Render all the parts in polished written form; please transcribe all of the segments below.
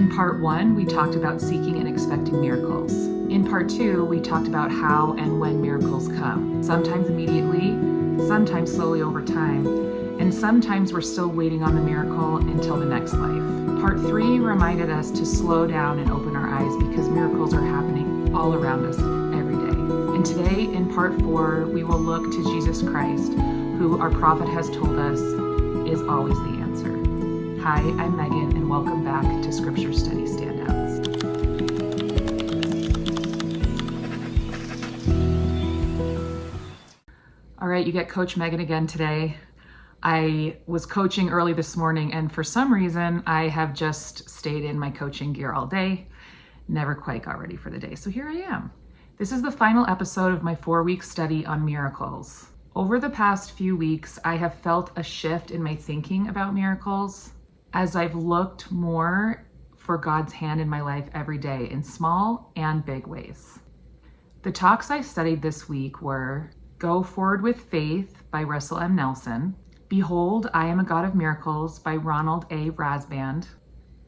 In part 1, we talked about seeking and expecting miracles. In part 2, we talked about how and when miracles come. Sometimes immediately, sometimes slowly over time, and sometimes we're still waiting on the miracle until the next life. Part 3 reminded us to slow down and open our eyes because miracles are happening all around us every day. And today, in part 4, we will look to Jesus Christ, who our prophet has told us is always the answer. Hi, I'm Megan, and welcome back to Scripture Study Standouts. All right, you get Coach Megan again today. I was coaching early this morning, and for some reason, I have just stayed in my coaching gear all day, never quite got ready for the day. So here I am. This is the final episode of my 4-week study on miracles. Over the past few weeks, I have felt a shift in my thinking about miracles as I've looked more for God's hand in my life every day in small and big ways. The talks I studied this week were Go Forward with Faith by Russell M. Nelson, Behold, I Am a God of Miracles by Ronald A. Rasband,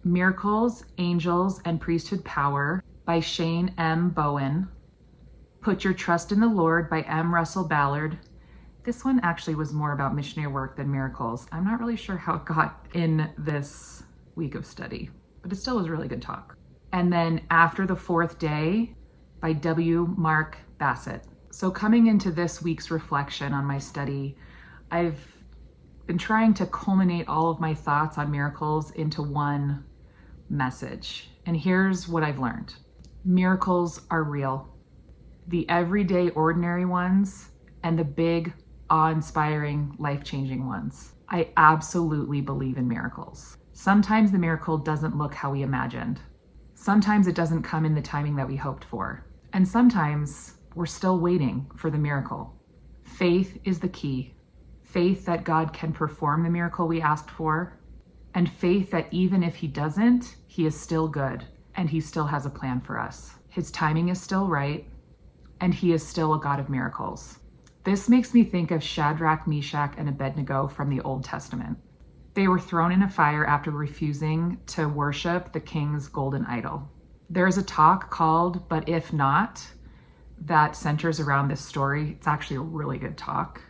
Miracles, Angels, and Priesthood Power by Shane M. Bowen, Put Your Trust in the Lord by M. Russell Ballard. This one actually was more about missionary work than miracles. I'm not really sure how it got in this week of study, but it still was a really good talk. And then After the Fourth Day by W. Mark Bassett. So coming into this week's reflection on my study, I've been trying to culminate all of my thoughts on miracles into one message. And here's what I've learned. Miracles are real. The everyday ordinary ones and the big awe-inspiring, life-changing ones. I absolutely believe in miracles. Sometimes the miracle doesn't look how we imagined. Sometimes it doesn't come in the timing that we hoped for. And sometimes we're still waiting for the miracle. Faith is the key. Faith that God can perform the miracle we asked for, and faith that even if He doesn't, He is still good and He still has a plan for us. His timing is still right, and He is still a God of miracles. This makes me think of Shadrach, Meshach, and Abednego from the Old Testament. They were thrown in a fire after refusing to worship the king's golden idol. There is a talk called But If Not that centers around this story. It's actually a really good talk.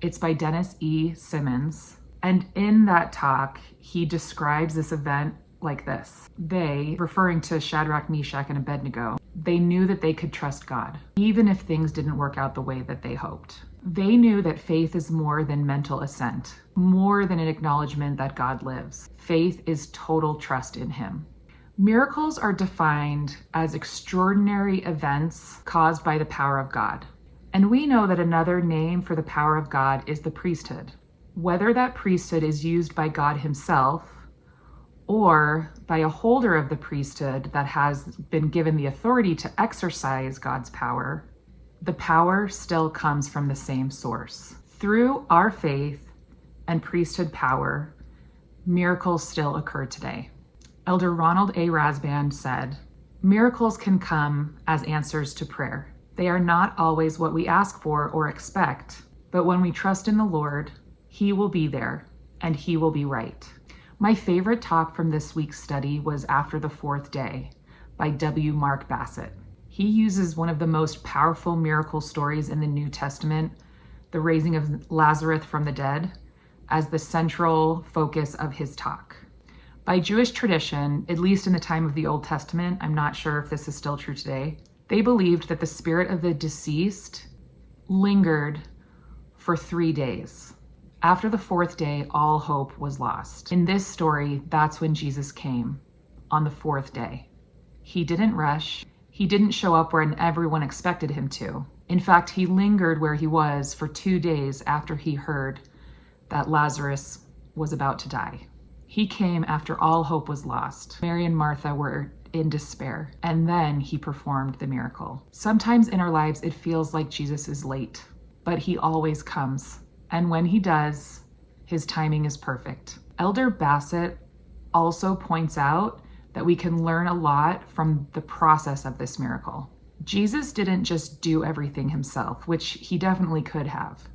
It's by Dennis E. Simmons. And in that talk, he describes this event like this. They, referring to Shadrach, Meshach, and Abednego, they knew that they could trust God, even if things didn't work out the way that they hoped. They knew that faith is more than mental assent, more than an acknowledgement that God lives. Faith is total trust in Him. Miracles are defined as extraordinary events caused by the power of God. And we know that another name for the power of God is the priesthood. Whether that priesthood is used by God Himself or by a holder of the priesthood that has been given the authority to exercise God's power, the power still comes from the same source. Through our faith and priesthood power, miracles still occur today. Elder Ronald A. Rasband said, "Miracles can come as answers to prayer. They are not always what we ask for or expect, but when we trust in the Lord, He will be there and He will be right." My favorite talk from this week's study was After the Fourth Day by W. Mark Bassett. He uses one of the most powerful miracle stories in the New Testament, the raising of Lazarus from the dead, as the central focus of his talk. By Jewish tradition, at least in the time of the Old Testament, I'm not sure if this is still true today, they believed that the spirit of the deceased lingered for 3 days. After the 4th day, all hope was lost. In this story, that's when Jesus came, on the 4th day. He didn't rush. He didn't show up when everyone expected Him to. In fact, He lingered where He was for 2 days after He heard that Lazarus was about to die. He came after all hope was lost. Mary and Martha were in despair, and then He performed the miracle. Sometimes in our lives, it feels like Jesus is late, but He always comes. And when He does, His timing is perfect. Elder Bassett also points out that we can learn a lot from the process of this miracle. Jesus didn't just do everything Himself, which He definitely could have.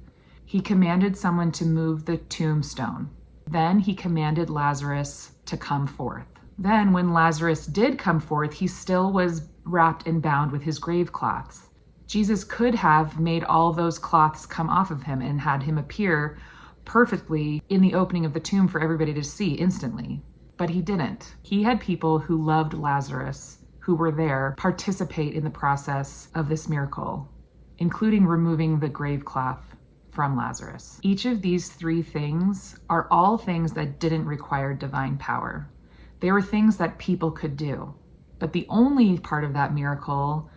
He commanded someone to move the tombstone. Then He commanded Lazarus to come forth. Then when Lazarus did come forth, he still was wrapped and bound with his grave cloths. Jesus could have made all those cloths come off of him and had him appear perfectly in the opening of the tomb for everybody to see instantly. But he didn't. He had people who loved Lazarus, who were there, participate in the process of this miracle, including removing the grave cloth from Lazarus. Each of these three things are all things that didn't require divine power. They were things that people could do. But the only part of that miracle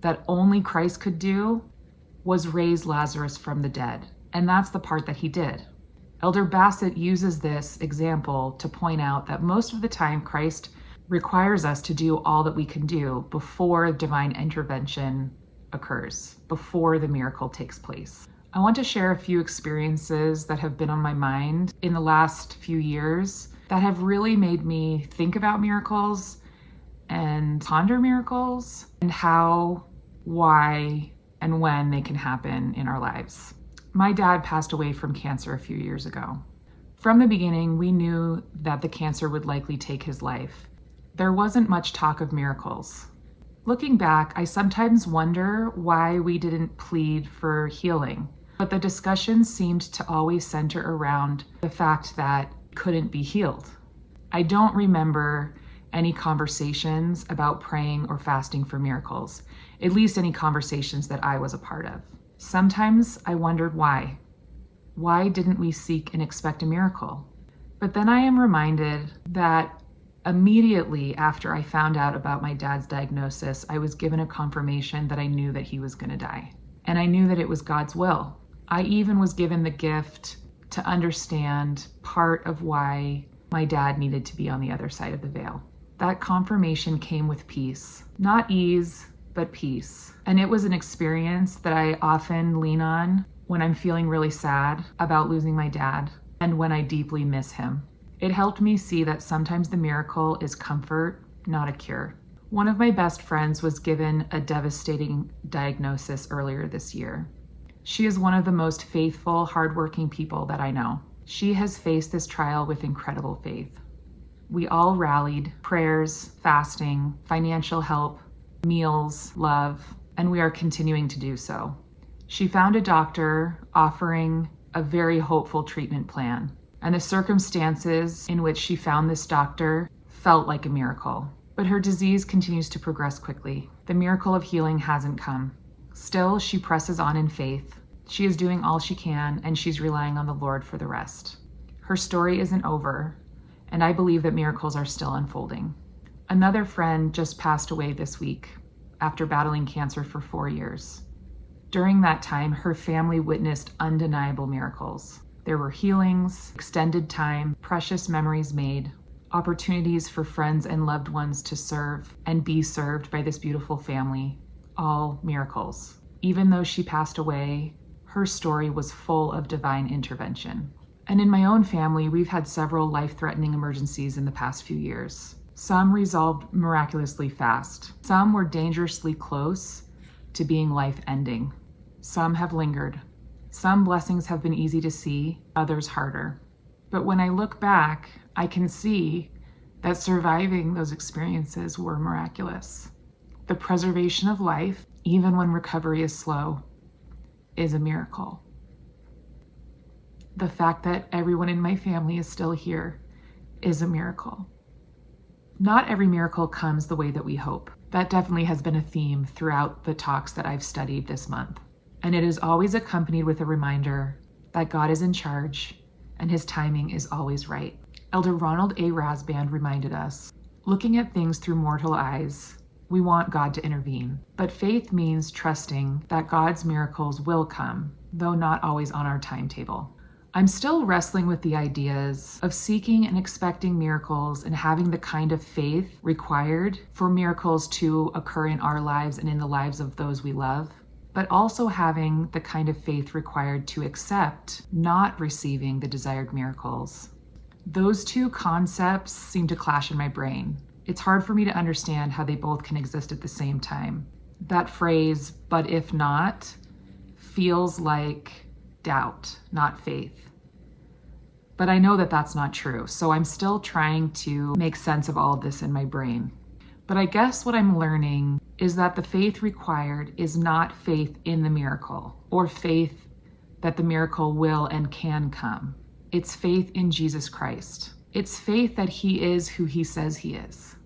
that only Christ could do was raise Lazarus from the dead. And that's the part that he did. Elder Bassett uses this example to point out that most of the time Christ requires us to do all that we can do before divine intervention occurs, before the miracle takes place. I want to share a few experiences that have been on my mind in the last few years that have really made me think about miracles and ponder miracles and how, why, and when they can happen in our lives. My dad passed away from cancer a few years ago. From the beginning, we knew that the cancer would likely take his life. There wasn't much talk of miracles. Looking back, I sometimes wonder why we didn't plead for healing, but the discussion seemed to always center around the fact that he couldn't be healed. I don't remember any conversations about praying or fasting for miracles, at least any conversations that I was a part of. Sometimes I wondered why. Why didn't we seek and expect a miracle? But then I am reminded that immediately after I found out about my dad's diagnosis, I was given a confirmation that I knew that he was going to die. And I knew that it was God's will. I even was given the gift to understand part of why my dad needed to be on the other side of the veil. That confirmation came with peace, not ease, but peace. And it was an experience that I often lean on when I'm feeling really sad about losing my dad and when I deeply miss him. It helped me see that sometimes the miracle is comfort, not a cure. One of my best friends was given a devastating diagnosis earlier this year. She is one of the most faithful, hardworking people that I know. She has faced this trial with incredible faith. We all rallied, prayers, fasting, financial help, meals, love, and we are continuing to do so. She found a doctor offering a very hopeful treatment plan, and the circumstances in which she found this doctor felt like a miracle. But her disease continues to progress quickly. The miracle of healing hasn't come. Still, she presses on in faith. She is doing all she can, and she's relying on the Lord for the rest. Her story isn't over, and I believe that miracles are still unfolding. Another friend just passed away this week after battling cancer for 4 years. During that time, her family witnessed undeniable miracles. There were healings, extended time, precious memories made, opportunities for friends and loved ones to serve and be served by this beautiful family, all miracles. Even though she passed away, her story was full of divine intervention. And in my own family, we've had several life-threatening emergencies in the past few years. Some resolved miraculously fast. Some were dangerously close to being life-ending. Some have lingered. Some blessings have been easy to see, others harder. But when I look back, I can see that surviving those experiences were miraculous. The preservation of life, even when recovery is slow, is a miracle. The fact that everyone in my family is still here is a miracle. Not every miracle comes the way that we hope. That definitely has been a theme throughout the talks that I've studied this month. And it is always accompanied with a reminder that God is in charge and his timing is always right. Elder Ronald A. Rasband reminded us, looking at things through mortal eyes, we want God to intervene. But faith means trusting that God's miracles will come, though not always on our timetable. I'm still wrestling with the ideas of seeking and expecting miracles and having the kind of faith required for miracles to occur in our lives and in the lives of those we love, but also having the kind of faith required to accept not receiving the desired miracles. Those two concepts seem to clash in my brain. It's hard for me to understand how they both can exist at the same time. That phrase, "but if not," feels like doubt, not faith. But I know that that's not true. So I'm still trying to make sense of all of this in my brain. But I guess what I'm learning is that the faith required is not faith in the miracle or faith that the miracle will and can come. It's faith in Jesus Christ. It's faith that he is who he says he is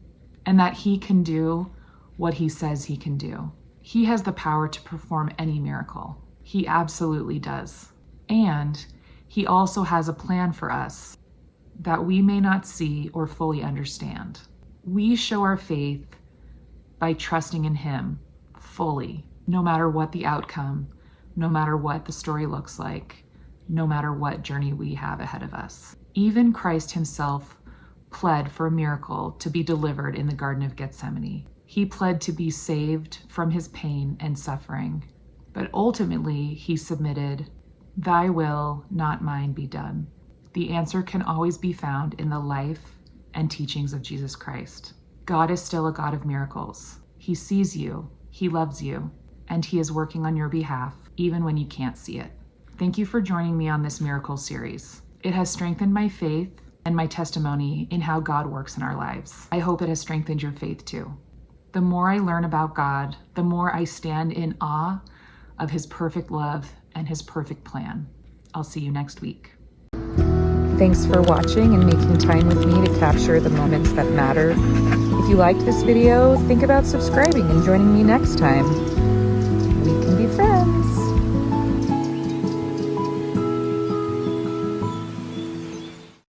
and that he can do what he says he can do. He has the power to perform any miracle. He absolutely does. And he also has a plan for us that we may not see or fully understand. We show our faith by trusting in him fully, no matter what the outcome, no matter what the story looks like, no matter what journey we have ahead of us. Even Christ himself pled for a miracle to be delivered in the Garden of Gethsemane. He pled to be saved from his pain and suffering. But ultimately, he submitted, "Thy will, not mine, be done." The answer can always be found in the life and teachings of Jesus Christ. God is still a God of miracles. He sees you, he loves you, and he is working on your behalf, even when you can't see it. Thank you for joining me on this miracle series. It has strengthened my faith and my testimony in how God works in our lives. I hope it has strengthened your faith too. The more I learn about God, the more I stand in awe of his perfect love and his perfect plan. I'll see you next week. Thanks for watching and making time with me to capture the moments that matter. If you liked this video, think about subscribing and joining me next time.